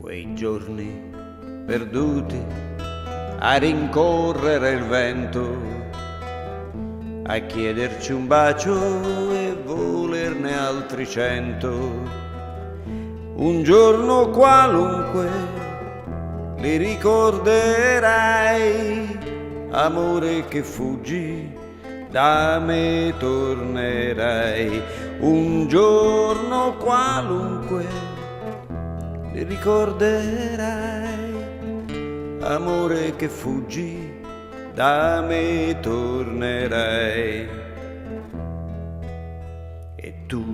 quei giorni perduti a rincorrere il vento, a chiederci un bacio e volerne altri 100. Un giorno qualunque li ricorderai, amore che fuggi, da me tornerai. Un giorno qualunque li ricorderai, amore che fuggi, da me tornerai. E tu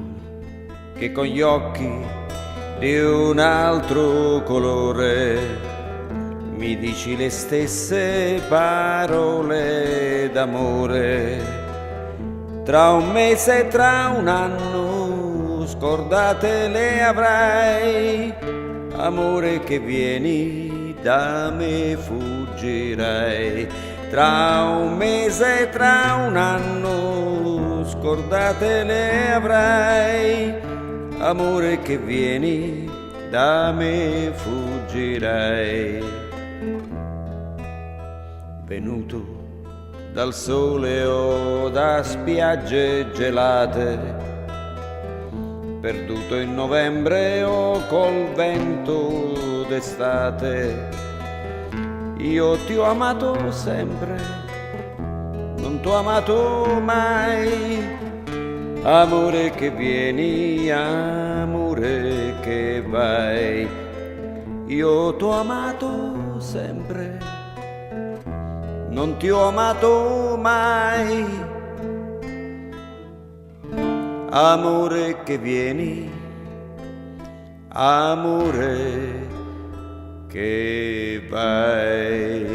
che con gli occhi di un altro colore mi dici le stesse parole d'amore, tra un mese e tra un anno scordate le avrai, amore che vieni, da me fuggirai. Tra un mese e tra un anno scordate le avrai, amore che vieni, da me fuggirai. Venuto dal sole o da spiagge gelate, perduto in novembre o col vento d'estate, io ti ho amato sempre, non t'ho amato mai, amore che vieni, amore che vai. Io t'ho amato sempre, non ti ho amato mai, amore che vieni, amore che vai.